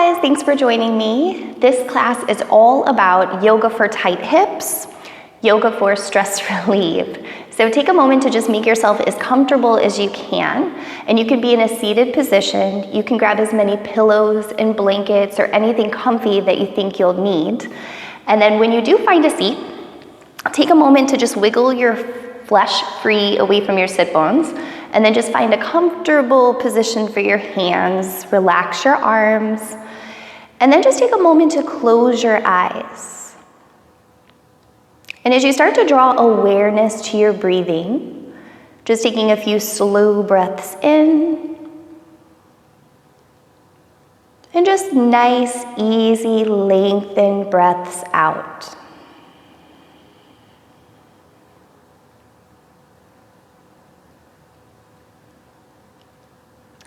guys, thanks for joining me. This class is all about yoga for tight hips, yoga for stress relief. So take a moment to just make yourself as comfortable as you can, and you can be in a seated position. You can grab as many pillows and blankets or anything comfy that you think you'll need. And then when you do find a seat, take a moment to just wiggle your flesh free away from your sit bones, and then just find a comfortable position for your hands. Relax your arms, and then just take a moment to close your eyes. And as you start to draw awareness to your breathing, just taking a few slow breaths in, and just nice, easy, lengthened breaths out.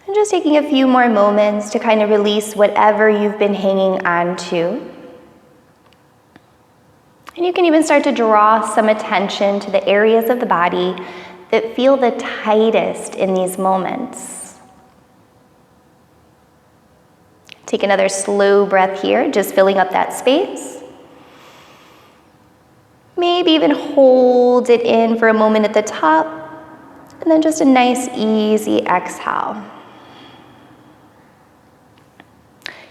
And just taking a few more moments to kind of release whatever you've been hanging on to. And you can even start to draw some attention to the areas of the body that feel the tightest in these moments. Take another slow breath here, just filling up that space. Maybe even hold it in for a moment at the top, and then just a nice, easy exhale.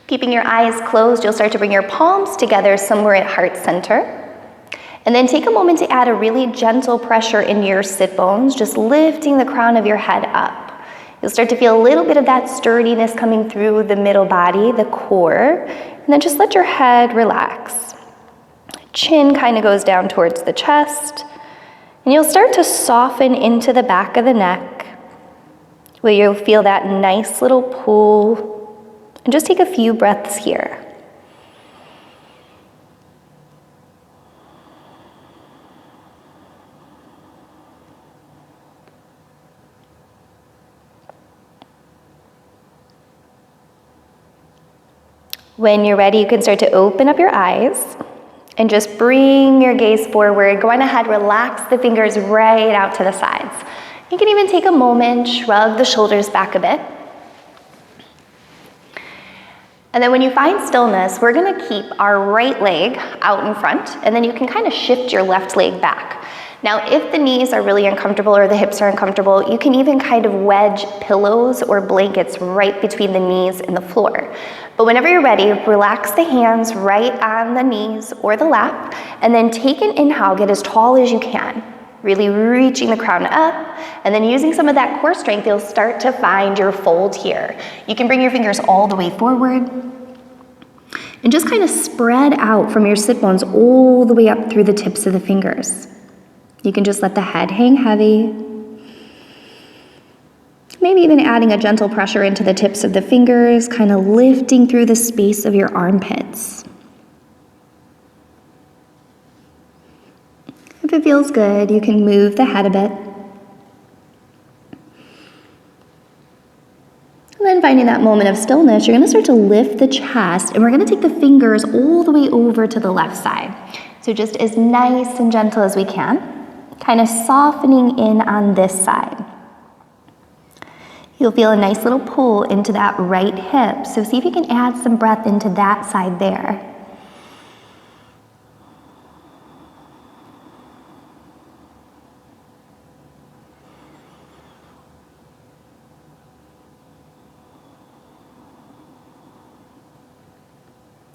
Keeping your eyes closed, you'll start to bring your palms together somewhere at heart center. And then take a moment to add a really gentle pressure into your sit bones, just lifting the crown of your head up. You'll start to feel a little bit of that sturdiness coming through the middle body, the core, and then just let your head relax. Chin kind of goes down towards the chest, and you'll start to soften into the back of the neck, where you'll feel that nice little pull. And just take a few breaths here. When you're ready, you can start to open up your eyes and just bring your gaze forward. Go on ahead, relax the fingers right out to the sides. You can even take a moment, shrug the shoulders back a bit. And then when you find stillness, we're gonna keep our right leg out in front, and then you can kind of shift your left leg back. Now, if the knees are really uncomfortable or the hips are uncomfortable, you can even kind of wedge pillows or blankets right between the knees and the floor. But whenever you're ready, relax the hands right on the knees or the lap, and then take an inhale, get as tall as you can. Really reaching the crown up, and then using some of that core strength, you'll start to find your fold here. You can bring your fingers all the way forward, and just kind of spread out from your sit bones all the way up through the tips of the fingers. You can just let the head hang heavy. Maybe even adding a gentle pressure into the tips of the fingers, kind of lifting through the space of your armpits. If it feels good, you can move the head a bit. And then finding that moment of stillness, you're gonna start to lift the chest, and we're gonna take the fingers all the way over to the left side. So just as nice and gentle as we can, kind of softening in on this side. You'll feel a nice little pull into that right hip, so see if you can add some breath into that side there.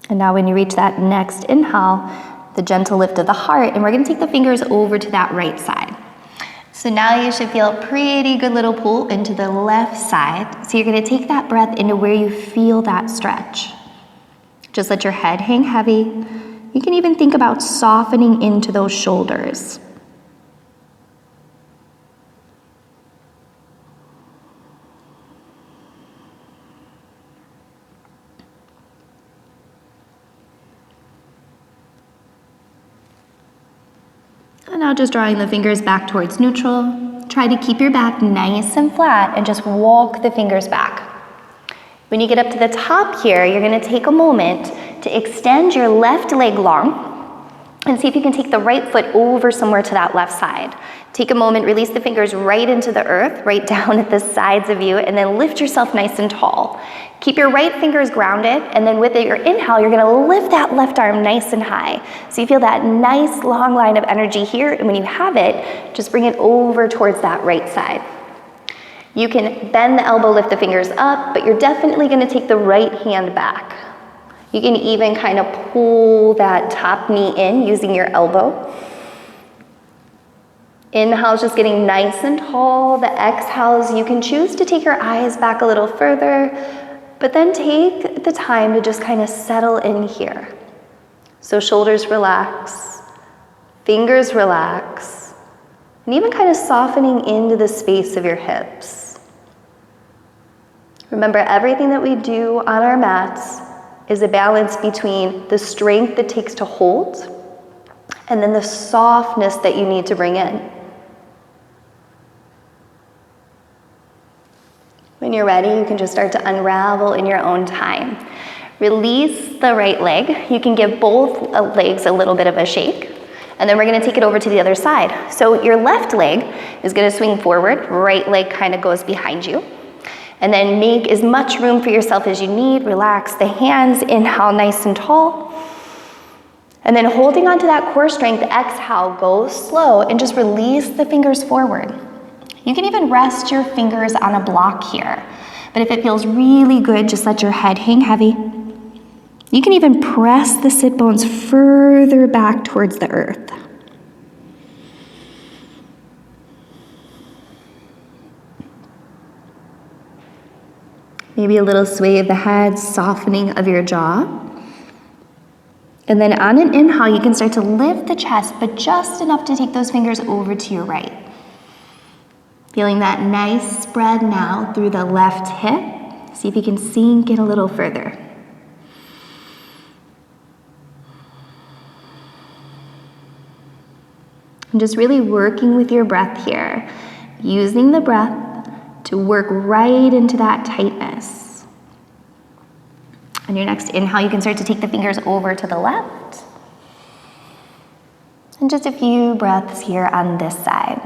And now when you reach that next inhale, the gentle lift of the heart, and we're gonna take the fingers over to that right side. So now you should feel a pretty good little pull into the left side. So you're gonna take that breath into where you feel that stretch. Just let your head hang heavy. You can even think about softening into those shoulders. And now just drawing the fingers back towards neutral. Try to keep your back nice and flat and just walk the fingers back. When you get up to the top here, you're gonna take a moment to extend your left leg long And see if you can take the right foot over somewhere to that left side. Take a moment, release the fingers right into the earth, right down at the sides of you, and then lift yourself nice and tall. Keep your right fingers grounded, and then with your inhale, you're gonna lift that left arm nice and high. So you feel that nice long line of energy here, and when you have it, just bring it over towards that right side. You can bend the elbow, lift the fingers up, but you're definitely gonna take the right hand back. You can even kind of pull that top knee in using your elbow. Inhale's just getting nice and tall. The exhales, you can choose to take your eyes back a little further, but then take the time to just kind of settle in here. So shoulders relax, fingers relax, and even kind of softening into the space of your hips. Remember, everything that we do on our mats is a balance between the strength it takes to hold and then the softness that you need to bring in. When you're ready, you can just start to unravel in your own time. Release the right leg. You can give both legs a little bit of a shake, and then we're gonna take it over to the other side. So your left leg is gonna swing forward, right leg kind of goes behind you. And then make as much room for yourself as you need. Relax the hands, inhale nice and tall. And then holding onto that core strength, exhale, go slow and just release the fingers forward. You can even rest your fingers on a block here. But if it feels really good, just let your head hang heavy. You can even press the sit bones further back towards the earth. Maybe a little sway of the head, softening of your jaw. And then on an inhale, you can start to lift the chest, but just enough to take those fingers over to your right. Feeling that nice spread now through the left hip. See if you can sink in a little further. And just really working with your breath here, using the breath to work right into that tightness. On your next inhale, you can start to take the fingers over to the left. And just a few breaths here on this side.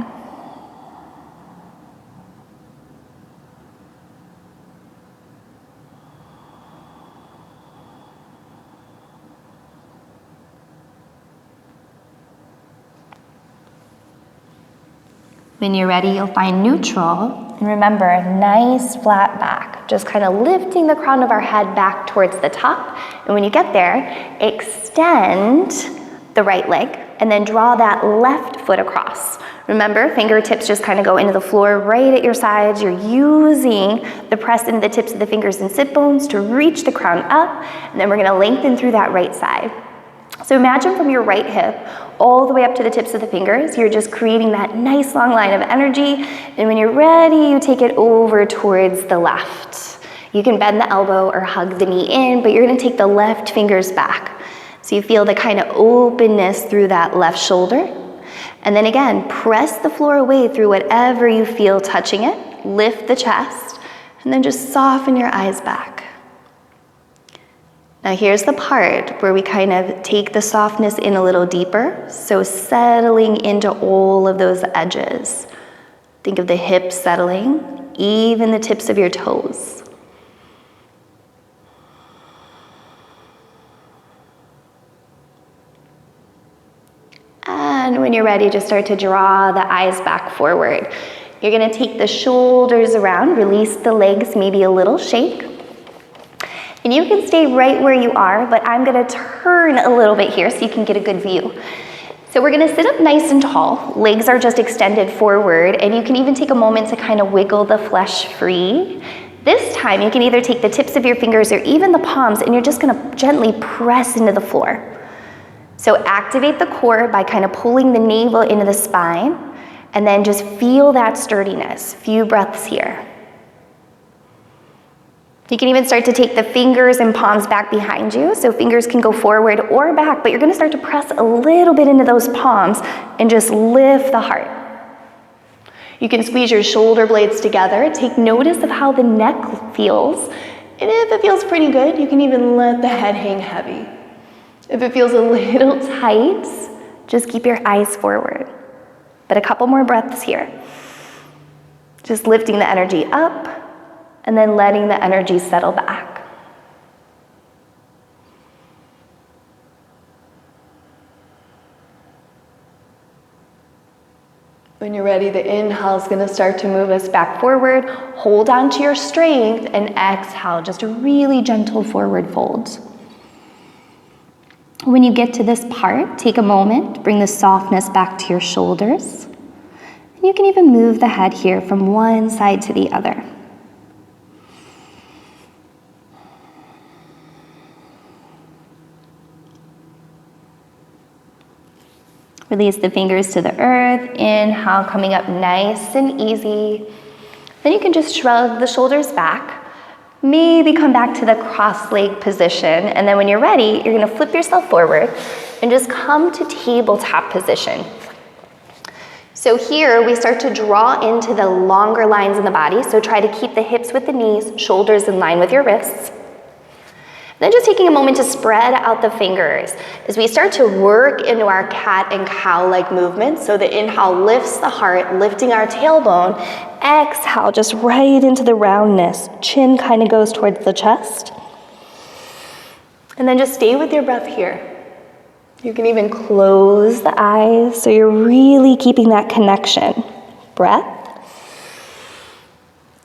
When you're ready, you'll find neutral. And remember, a nice flat back, just kind of lifting the crown of our head back towards the top. And when you get there, extend the right leg and then draw that left foot across. Remember, fingertips just kind of go into the floor right at your sides. You're using the press into the tips of the fingers and sit bones to reach the crown up. And then we're gonna lengthen through that right side. So imagine from your right hip all the way up to the tips of the fingers, you're just creating that nice long line of energy. And when you're ready, you take it over towards the left. You can bend the elbow or hug the knee in, but you're gonna take the left fingers back. So you feel the kind of openness through that left shoulder. And then again, press the floor away through whatever you feel touching it. Lift the chest, and then just soften your eyes back. Now here's the part where we kind of take the softness in a little deeper, so settling into all of those edges. Think of the hips settling, even the tips of your toes. And when you're ready, just start to draw the eyes back forward. You're gonna take the shoulders around, release the legs, maybe a little shake. And you can stay right where you are, but I'm gonna turn a little bit here so you can get a good view. So we're gonna sit up nice and tall. Legs are just extended forward, and you can even take a moment to kind of wiggle the flesh free. This time, you can either take the tips of your fingers or even the palms, and you're just gonna gently press into the floor. So activate the core by kind of pulling the navel into the spine, and then just feel that sturdiness. Few breaths here. You can even start to take the fingers and palms back behind you, so fingers can go forward or back, but you're gonna start to press a little bit into those palms and just lift the heart. You can squeeze your shoulder blades together, take notice of how the neck feels, and if it feels pretty good, you can even let the head hang heavy. If it feels a little tight, just keep your eyes forward. But a couple more breaths here. Just lifting the energy up and then letting the energy settle back. When you're ready, the inhale is going to start to move us back forward. Hold on to your strength and exhale, just a really gentle forward fold. When you get to this part, take a moment, bring the softness back to your shoulders. And you can even move the head here from one side to the other. Release the fingers to the earth. Inhale, coming up nice and easy. Then you can just shrug the shoulders back. Maybe come back to the cross-leg position. And then when you're ready, you're gonna flip yourself forward and just come to tabletop position. So here we start to draw into the longer lines in the body. So try to keep the hips with the knees, shoulders in line with your wrists. Then just taking a moment to spread out the fingers as we start to work into our cat and cow-like movements. So the inhale lifts the heart, lifting our tailbone. Exhale, just right into the roundness. Chin kind of goes towards the chest. And then just stay with your breath here. You can even close the eyes so you're really keeping that connection. Breath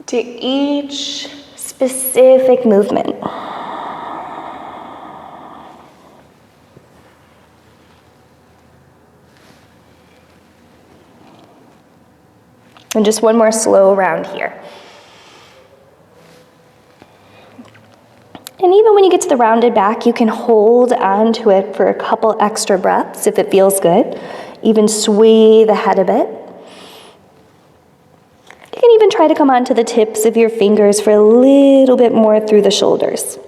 to each specific movement. And just one more slow round here. And even when you get to the rounded back, you can hold on to it for a couple extra breaths if it feels good. Even sway the head a bit. You can even try to come onto the tips of your fingers for a little bit more through the shoulders.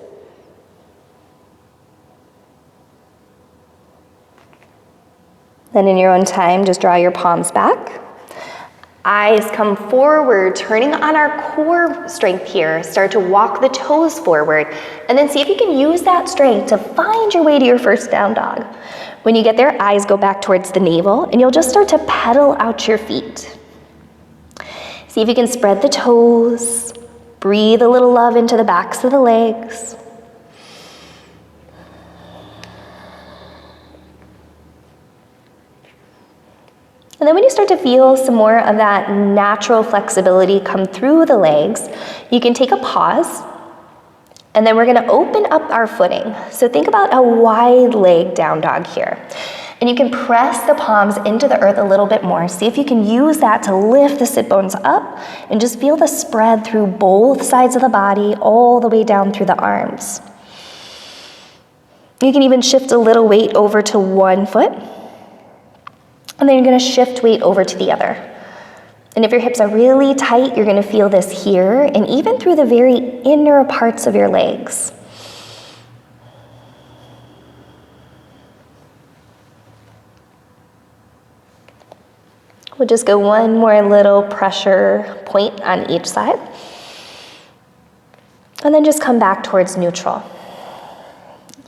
Then in your own time, just draw your palms back. Eyes come forward, turning on our core strength here. Start to walk the toes forward, and then see if you can use that strength to find your way to your first down dog. When you get there, eyes go back towards the navel, and you'll just start to pedal out your feet. See if you can spread the toes, breathe a little love into the backs of the legs. And then when you start to feel some more of that natural flexibility come through the legs, you can take a pause, and then we're gonna open up our footing. So think about a wide leg down dog here. And you can press the palms into the earth a little bit more. See if you can use that to lift the sit bones up and just feel the spread through both sides of the body, all the way down through the arms. You can even shift a little weight over to one foot. And then you're gonna shift weight over to the other. And if your hips are really tight, you're gonna feel this here and even through the very inner parts of your legs. We'll just go one more little pressure point on each side. And then just come back towards neutral.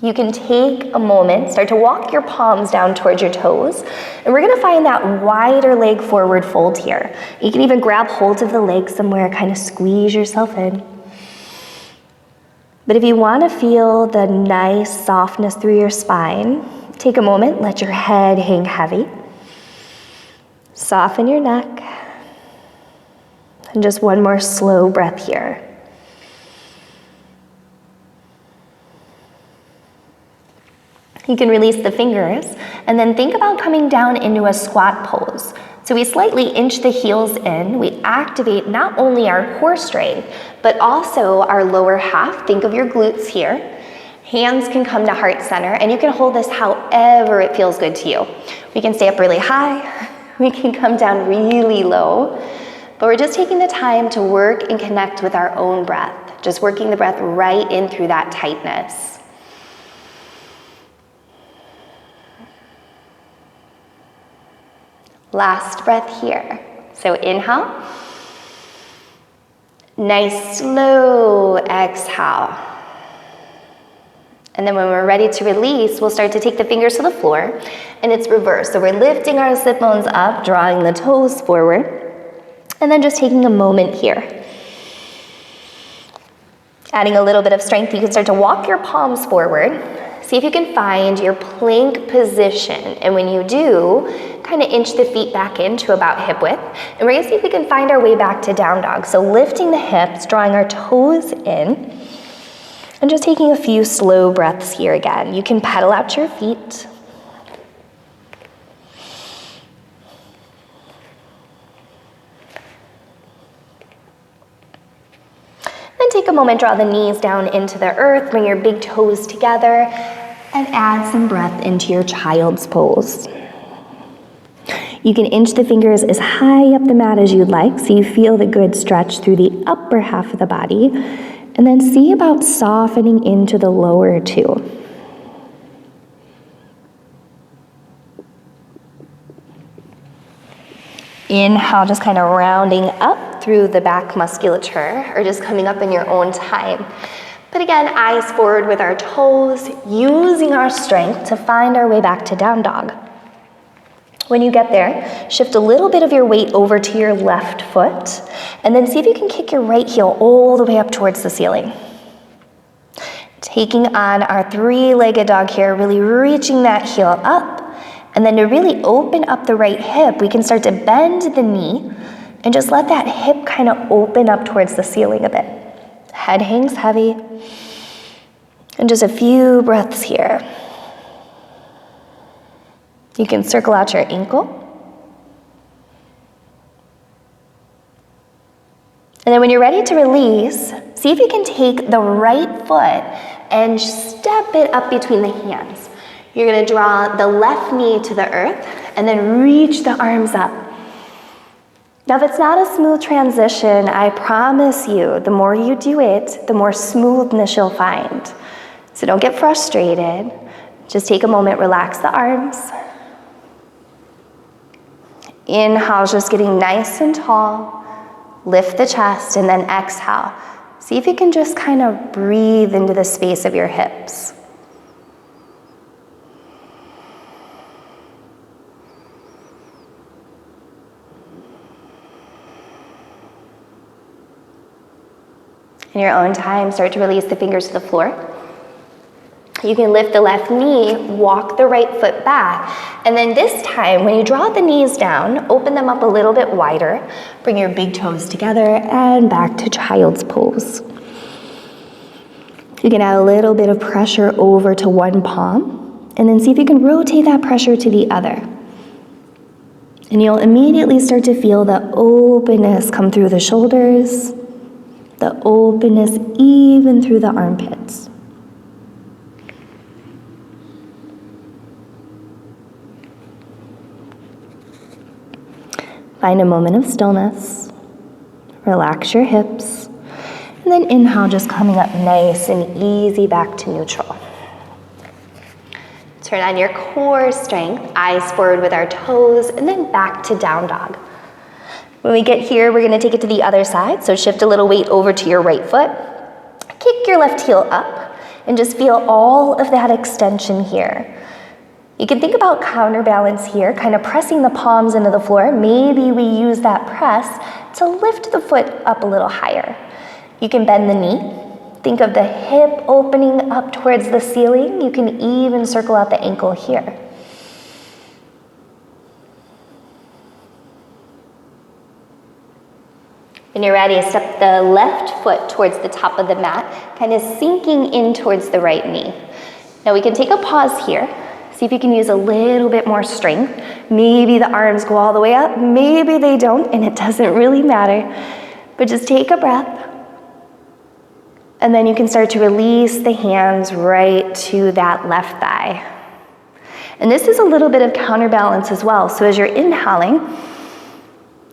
You can take a moment, start to walk your palms down towards your toes, and we're gonna find that wider leg forward fold here. You can even grab hold of the leg somewhere, kind of squeeze yourself in. But if you wanna feel the nice softness through your spine, take a moment, let your head hang heavy. Soften your neck. And just one more slow breath here. You can release the fingers and then think about coming down into a squat pose. So we slightly inch the heels in. We activate not only our core strength, but also our lower half. Think of your glutes here. Hands can come to heart center, and you can hold this however it feels good to you. We can stay up really high. We can come down really low. But we're just taking the time to work and connect with our own breath. Just working the breath right in through that tightness. Last breath here. So inhale. Nice slow exhale. And then when we're ready to release, we'll start to take the fingers to the floor, and it's reverse. So we're lifting our sit bones up, drawing the toes forward, and then just taking a moment here. Adding a little bit of strength, you can start to walk your palms forward. See if you can find your plank position. And when you do, kind of inch the feet back into about hip width. And we're gonna see if we can find our way back to down dog. So lifting the hips, drawing our toes in, and just taking a few slow breaths here again. You can pedal out your feet. Then take a moment, draw the knees down into the earth, bring your big toes together, and add some breath into your child's pose. You can inch the fingers as high up the mat as you'd like, so you feel the good stretch through the upper half of the body, and then see about softening into the lower two. Inhale, just kind of rounding up through the back musculature, or just coming up in your own time. But again, eyes forward with our toes, using our strength to find our way back to down dog. When you get there, shift a little bit of your weight over to your left foot, and then see if you can kick your right heel all the way up towards the ceiling. Taking on our three-legged dog here, really reaching that heel up, and then to really open up the right hip, we can start to bend the knee and just let that hip kind of open up towards the ceiling a bit. Head hangs heavy, and just a few breaths here. You can circle out your ankle. And then when you're ready to release, see if you can take the right foot and step it up between the hands. You're gonna draw the left knee to the earth and then reach the arms up. Now, if it's not a smooth transition, I promise you, the more you do it, the more smoothness you'll find. So don't get frustrated. Just take a moment, relax the arms. Inhale, just getting nice and tall. Lift the chest, and then exhale. See if you can just kind of breathe into the space of your hips. In your own time, start to release the fingers to the floor. You can lift the left knee, walk the right foot back, and then this time, when you draw the knees down, open them up a little bit wider, bring your big toes together, and back to child's pose. You can add a little bit of pressure over to one palm, and then see if you can rotate that pressure to the other. And you'll immediately start to feel the openness come through the shoulders, the openness even through the armpits. Find a moment of stillness, relax your hips, and then inhale, just coming up nice and easy back to neutral. Turn on your core strength, eyes forward with our toes, and then back to down dog. When we get here, we're gonna take it to the other side, so shift a little weight over to your right foot, kick your left heel up, and just feel all of that extension here. You can think about counterbalance here, kind of pressing the palms into the floor. Maybe we use that press to lift the foot up a little higher. You can bend the knee. Think of the hip opening up towards the ceiling. You can even circle out the ankle here. When you're ready, step the left foot towards the top of the mat, kind of sinking in towards the right knee. Now we can take a pause here. See if you can use a little bit more strength. Maybe the arms go all the way up, maybe they don't, and it doesn't really matter. But just take a breath. And then you can start to release the hands right to that left thigh. And this is a little bit of counterbalance as well. So as you're inhaling,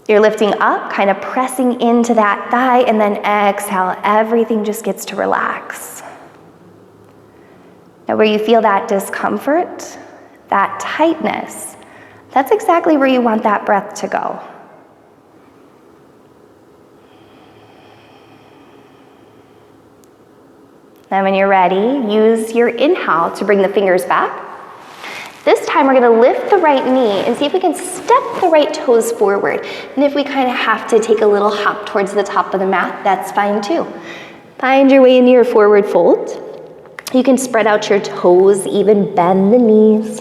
you're lifting up, kind of pressing into that thigh, and then exhale, everything just gets to relax. Now where you feel that discomfort, that tightness, that's exactly where you want that breath to go. Then when you're ready, use your inhale to bring the fingers back. This time we're gonna lift the right knee and see if we can step the right toes forward. And if we kind of have to take a little hop towards the top of the mat, that's fine too. Find your way into your forward fold. You can spread out your toes, even bend the knees.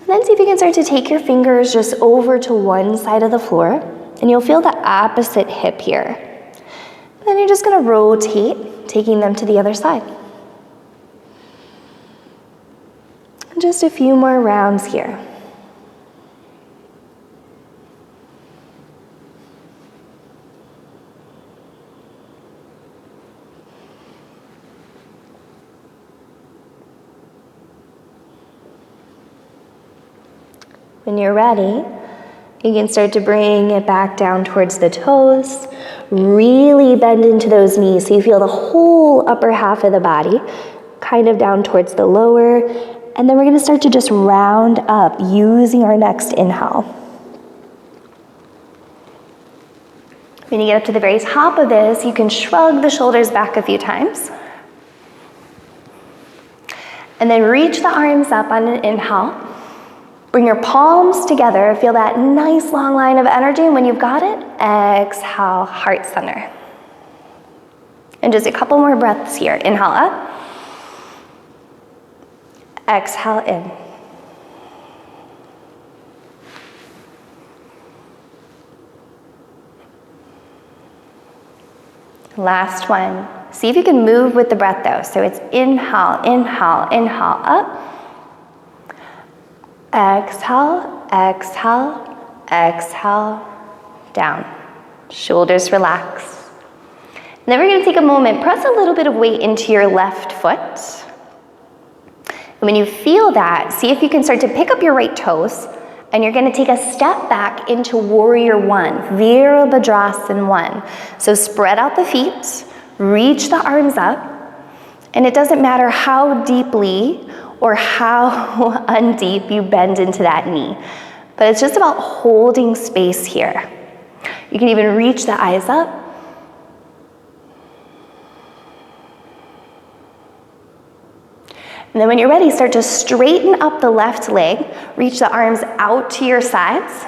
And then see if you can start to take your fingers just over to one side of the floor, and you'll feel the opposite hip here. Then you're just going to rotate, taking them to the other side. And just a few more rounds here. When you're ready, you can start to bring it back down towards the toes. Really bend into those knees so you feel the whole upper half of the body, kind of down towards the lower. And then we're gonna start to just round up using our next inhale. When you get up to the very top of this, you can shrug the shoulders back a few times. And then reach the arms up on an inhale. Bring your palms together, feel that nice long line of energy, and when you've got it, exhale, heart center. And just a couple more breaths here. Inhale up, exhale in. Last one. See if you can move with the breath though. So it's inhale, inhale, inhale, up. Exhale, exhale, exhale, down. Shoulders relax. And then we're going to take a moment, press a little bit of weight into your left foot. And when you feel that, see if you can start to pick up your right toes, and you're going to take a step back into Warrior One, Virabhadrasana 1. So spread out the feet, reach the arms up, and it doesn't matter how deeply or how undeep you bend into that knee. But it's just about holding space here. You can even reach the eyes up. And then when you're ready, start to straighten up the left leg, reach the arms out to your sides.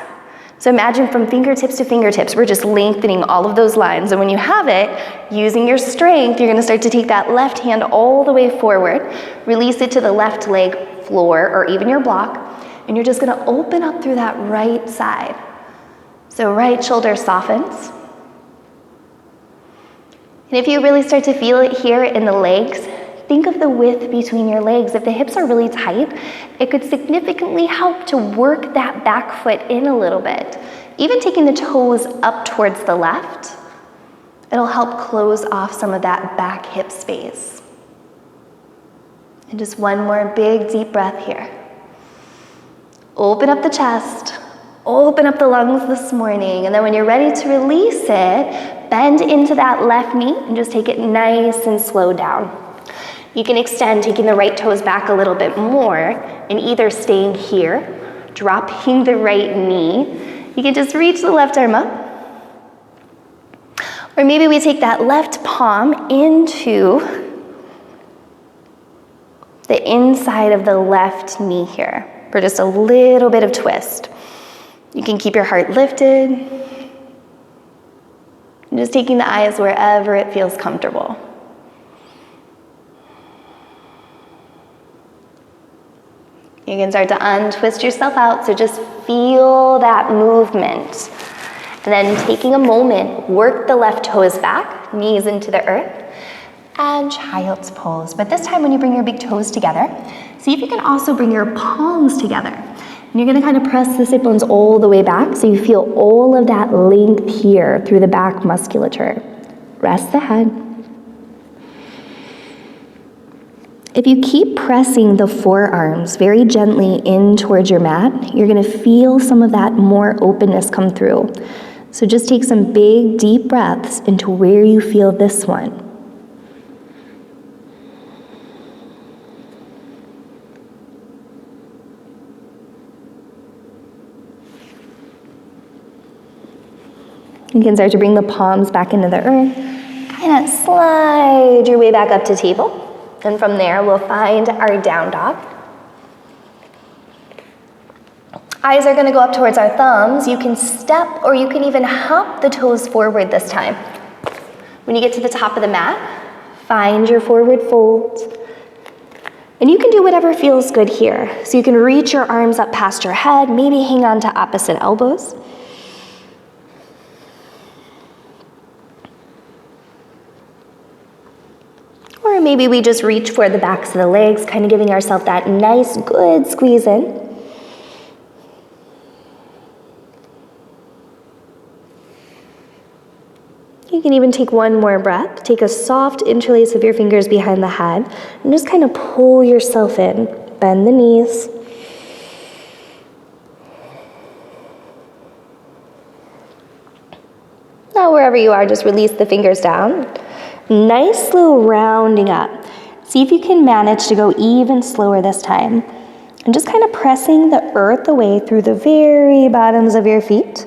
So imagine from fingertips to fingertips, we're just lengthening all of those lines. And when you have it, using your strength, you're gonna start to take that left hand all the way forward, release it to the left leg floor or even your block, and you're just gonna open up through that right side. So right shoulder softens. And if you really start to feel it here in the legs, think of the width between your legs. If the hips are really tight, it could significantly help to work that back foot in a little bit. Even taking the toes up towards the left, it'll help close off some of that back hip space. And just one more big deep breath here. Open up the chest, open up the lungs this morning, and then when you're ready to release it, bend into that left knee and just take it nice and slow down. You can extend, taking the right toes back a little bit more, and either staying here, dropping the right knee. You can just reach the left arm up. Or maybe we take that left palm into the inside of the left knee here for just a little bit of twist. You can keep your heart lifted. And just taking the eyes wherever it feels comfortable. You can start to untwist yourself out, so just feel that movement. And then taking a moment, work the left toes back, knees into the earth, and child's pose. But this time when you bring your big toes together, see if you can also bring your palms together. And you're gonna kind of press the sit bones all the way back so you feel all of that length here through the back musculature. Rest the head. If you keep pressing the forearms very gently in towards your mat, you're gonna feel some of that more openness come through. So just take some big, deep breaths into where you feel this one. You can start to bring the palms back into the earth. Kind of slide your way back up to table. And from there, we'll find our down dog. Eyes are gonna go up towards our thumbs. You can step or you can even hop the toes forward this time. When you get to the top of the mat, find your forward fold. And you can do whatever feels good here. So you can reach your arms up past your head, maybe hang on to opposite elbows. Or maybe we just reach for the backs of the legs, kind of giving ourselves that nice, good squeeze in. You can even take one more breath. Take a soft interlace of your fingers behind the head and just kind of pull yourself in. Bend the knees. Now, wherever you are, just release the fingers down. Nice, slow rounding up. See if you can manage to go even slower this time. And just kind of pressing the earth away through the very bottoms of your feet.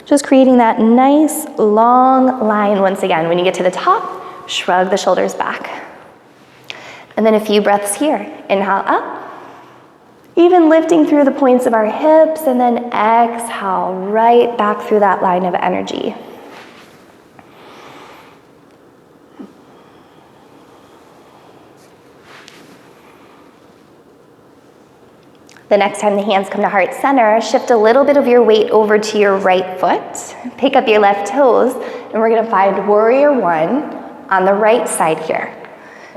Just creating that nice, long line once again. When you get to the top, shrug the shoulders back. And then a few breaths here. Inhale up. Even lifting through the points of our hips, and then exhale right back through that line of energy. The next time the hands come to heart center, shift a little bit of your weight over to your right foot. Pick up your left toes, and we're gonna find warrior one on the right side here.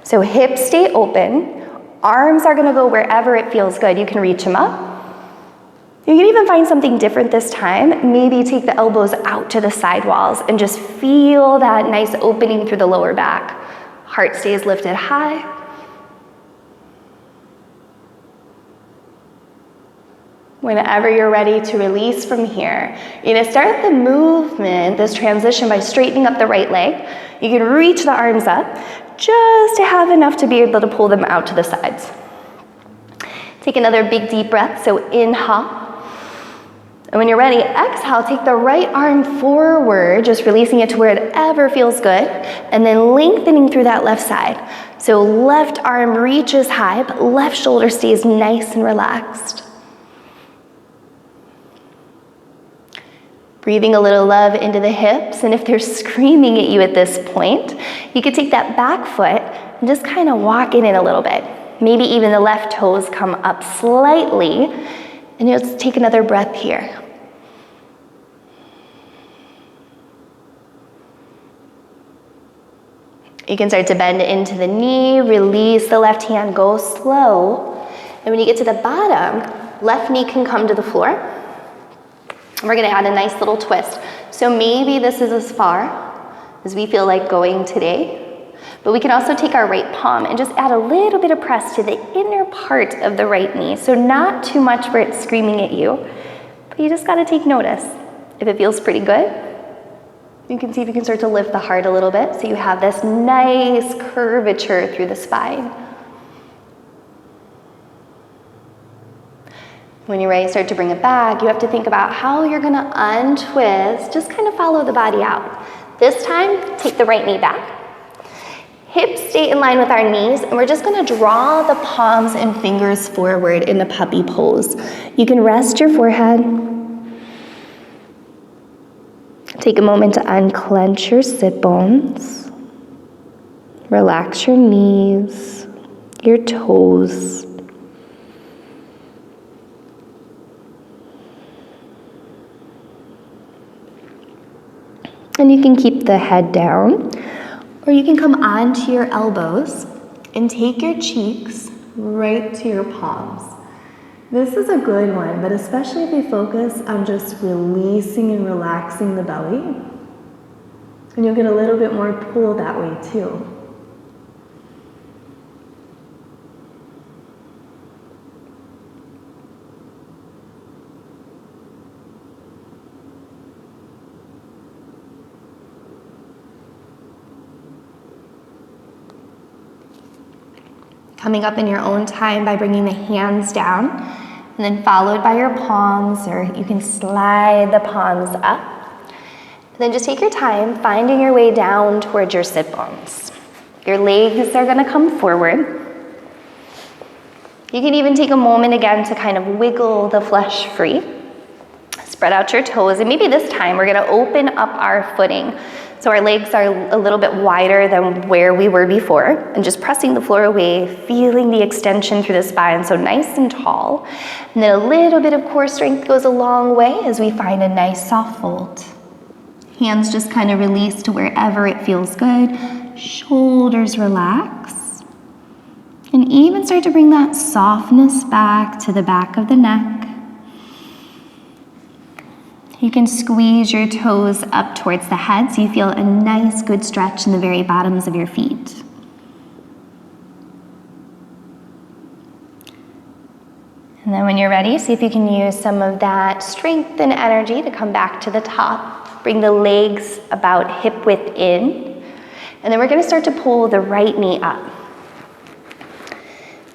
So hips stay open, arms are gonna go wherever it feels good. You can reach them up. You can even find something different this time. Maybe take the elbows out to the side walls and just feel that nice opening through the lower back. Heart stays lifted high. Whenever you're ready to release from here, you're gonna start the movement, this transition, by straightening up the right leg. You can reach the arms up just to have enough to be able to pull them out to the sides. Take another big deep breath, so inhale. And when you're ready, exhale, take the right arm forward, just releasing it to wherever feels good, and then lengthening through that left side. So left arm reaches high, but left shoulder stays nice and relaxed. Breathing a little love into the hips, and if they're screaming at you at this point, you could take that back foot and just kind of walk it in a little bit. Maybe even the left toes come up slightly, and you'll just take another breath here. You can start to bend into the knee, release the left hand, go slow, and when you get to the bottom, left knee can come to the floor. We're gonna add a nice little twist. So maybe this is as far as we feel like going today, but we can also take our right palm and just add a little bit of press to the inner part of the right knee. So not too much where it's screaming at you, but you just gotta take notice. If it feels pretty good, you can see if you can start to lift the heart a little bit so you have this nice curvature through the spine. When you're ready to start to bring it back, you have to think about how you're gonna untwist, just kind of follow the body out. This time, take the right knee back. Hips stay in line with our knees, and we're just gonna draw the palms and fingers forward in the puppy pose. You can rest your forehead. Take a moment to unclench your sit bones. Relax your knees, your toes. And you can keep the head down, or you can come onto your elbows and take your cheeks right to your palms. This is a good one, but especially if you focus on just releasing and relaxing the belly, and you'll get a little bit more pull that way too. Coming up in your own time by bringing the hands down, and then followed by your palms, or you can slide the palms up. Then just take your time finding your way down towards your sit bones. Your legs are gonna come forward. You can even take a moment again to kind of wiggle the flesh free. Spread out your toes, and maybe this time we're gonna open up our footing. So our legs are a little bit wider than where we were before, and just pressing the floor away, feeling the extension through the spine, so nice and tall. And then a little bit of core strength goes a long way as we find a nice soft fold. Hands just kind of release to wherever it feels good. Shoulders relax. And even start to bring that softness back to the back of the neck. You can squeeze your toes up towards the head so you feel a nice, good stretch in the very bottoms of your feet. And then when you're ready, see if you can use some of that strength and energy to come back to the top. Bring the legs about hip width in. And then we're gonna start to pull the right knee up.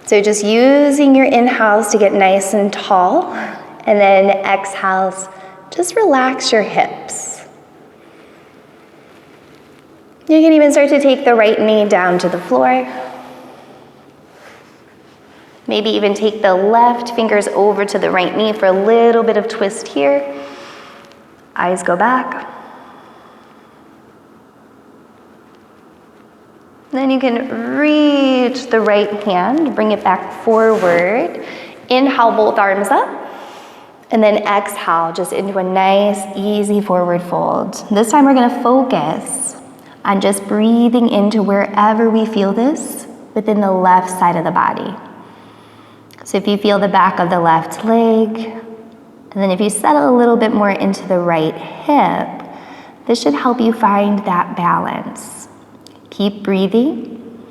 So just using your inhales to get nice and tall, and then exhales, just relax your hips. You can even start to take the right knee down to the floor. Maybe even take the left fingers over to the right knee for a little bit of twist here. Eyes go back. Then you can reach the right hand, bring it back forward. Inhale, both arms up. And then exhale, just into a nice, easy forward fold. This time we're gonna focus on just breathing into wherever we feel this within the left side of the body. So if you feel the back of the left leg, and then if you settle a little bit more into the right hip, this should help you find that balance. Keep breathing.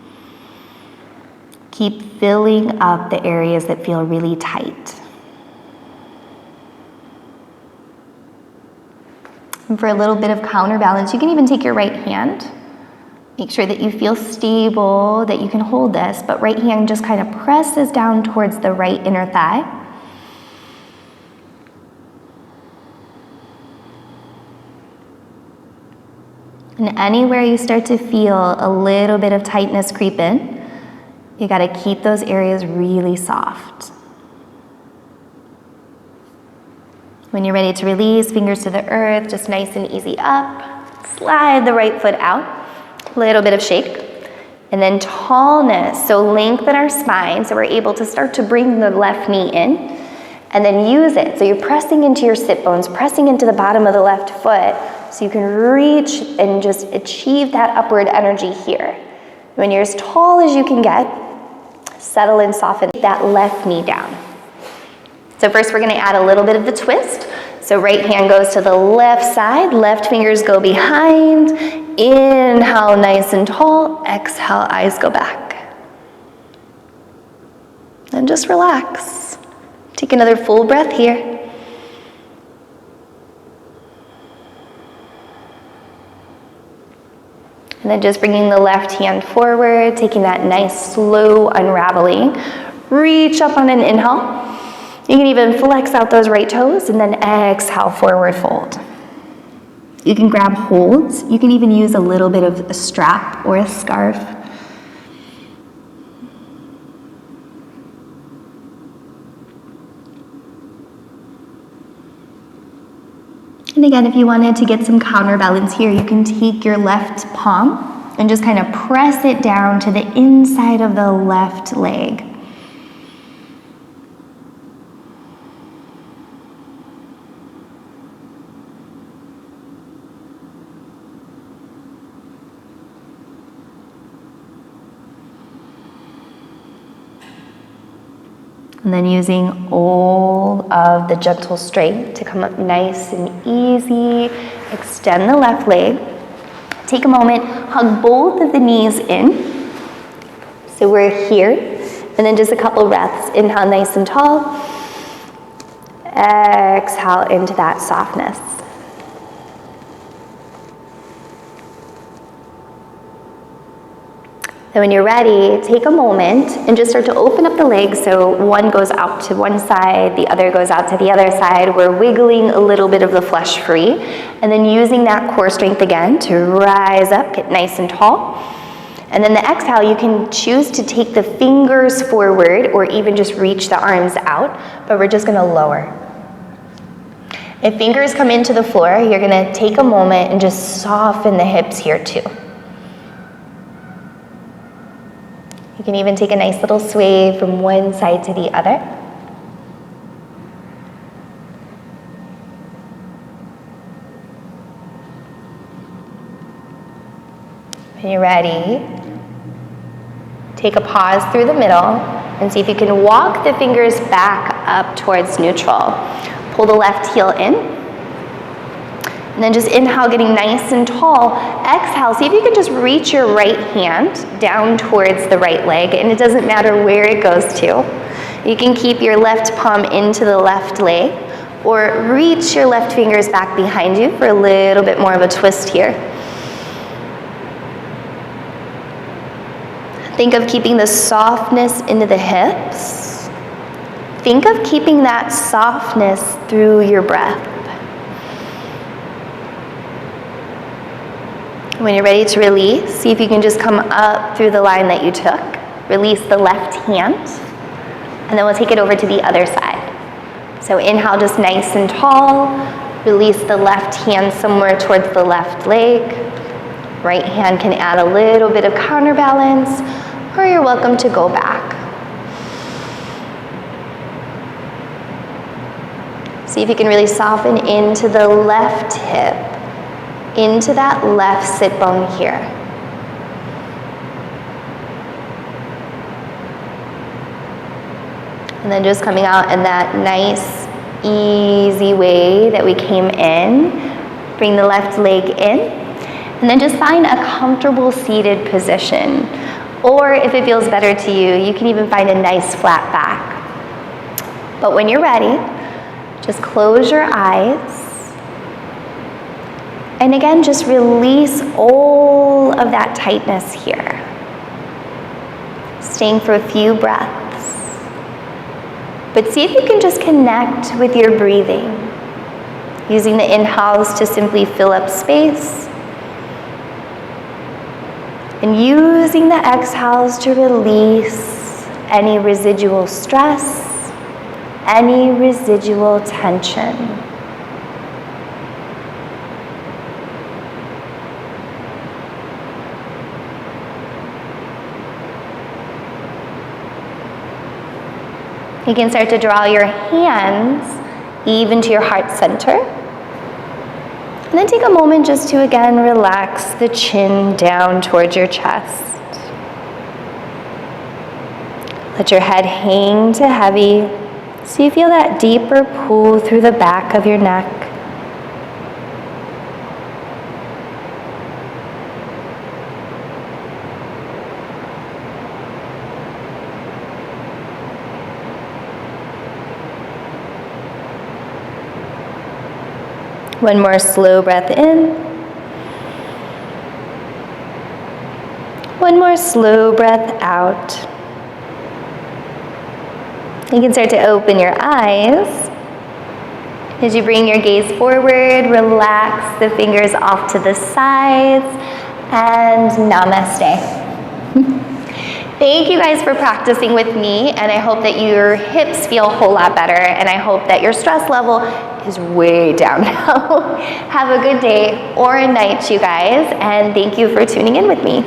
Keep filling up the areas that feel really tight. And for a little bit of counterbalance, you can even take your right hand. Make sure that you feel stable, that you can hold this, but right hand just kind of presses down towards the right inner thigh. And anywhere you start to feel a little bit of tightness creep in, you gotta keep those areas really soft. When you're ready to release, fingers to the earth, just nice and easy up. Slide the right foot out, a little bit of shake. And then tallness, so lengthen our spine so we're able to start to bring the left knee in. And then use it, so you're pressing into your sit bones, pressing into the bottom of the left foot so you can reach and just achieve that upward energy here. When you're as tall as you can get, settle and soften that left knee down. So first we're gonna add a little bit of the twist. So right hand goes to the left side, left fingers go behind. Inhale, nice and tall. Exhale, eyes go back. And just relax. Take another full breath here. And then just bringing the left hand forward, taking that nice slow unraveling. Reach up on an inhale. You can even flex out those right toes and then exhale, forward fold. You can grab holds. You can even use a little bit of a strap or a scarf. And again, if you wanted to get some counterbalance here, you can take your left palm and just kind of press it down to the inside of the left leg. And then using all of the gentle strength to come up nice and easy. Extend the left leg. Take a moment, hug both of the knees in. So we're here. And then just a couple breaths. Inhale, nice and tall. Exhale into that softness. Then when you're ready, take a moment and just start to open up the legs so one goes out to one side, the other goes out to the other side. We're wiggling a little bit of the flesh free, and then using that core strength again to rise up, get nice and tall. And then the exhale, you can choose to take the fingers forward or even just reach the arms out, but we're just gonna lower. If fingers come into the floor, you're gonna take a moment and just soften the hips here too. You can even take a nice little sway from one side to the other. When you're ready, take a pause through the middle and see if you can walk the fingers back up towards neutral. Pull the left heel in. And then just inhale, getting nice and tall. Exhale, see if you can just reach your right hand down towards the right leg, and it doesn't matter where it goes to. You can keep your left palm into the left leg, or reach your left fingers back behind you for a little bit more of a twist here. Think of keeping the softness into the hips. Think of keeping that softness through your breath. When you're ready to release, see if you can just come up through the line that you took. Release the left hand, and then we'll take it over to the other side. So inhale, just nice and tall. Release the left hand somewhere towards the left leg. Right hand can add a little bit of counterbalance, or you're welcome to go back. See if you can really soften into the left hip, into that left sit bone here. And then just coming out in that nice, easy way that we came in. Bring the left leg in. And then just find a comfortable seated position. Or if it feels better to you, you can even find a nice flat back. But when you're ready, just close your eyes. And again, just release all of that tightness here. Staying for a few breaths. But see if you can just connect with your breathing. Using the inhales to simply fill up space. And using the exhales to release any residual stress, any residual tension. You can start to draw your hands even to your heart center. And then take a moment just to again relax the chin down towards your chest. Let your head hang to heavy. So you feel that deeper pull through the back of your neck. One more slow breath in. One more slow breath out. You can start to open your eyes. As you bring your gaze forward, relax the fingers off to the sides, and namaste. Thank you guys for practicing with me, and I hope that your hips feel a whole lot better, and I hope that your stress level is way down now. Have a good day or night, you guys, and thank you for tuning in with me.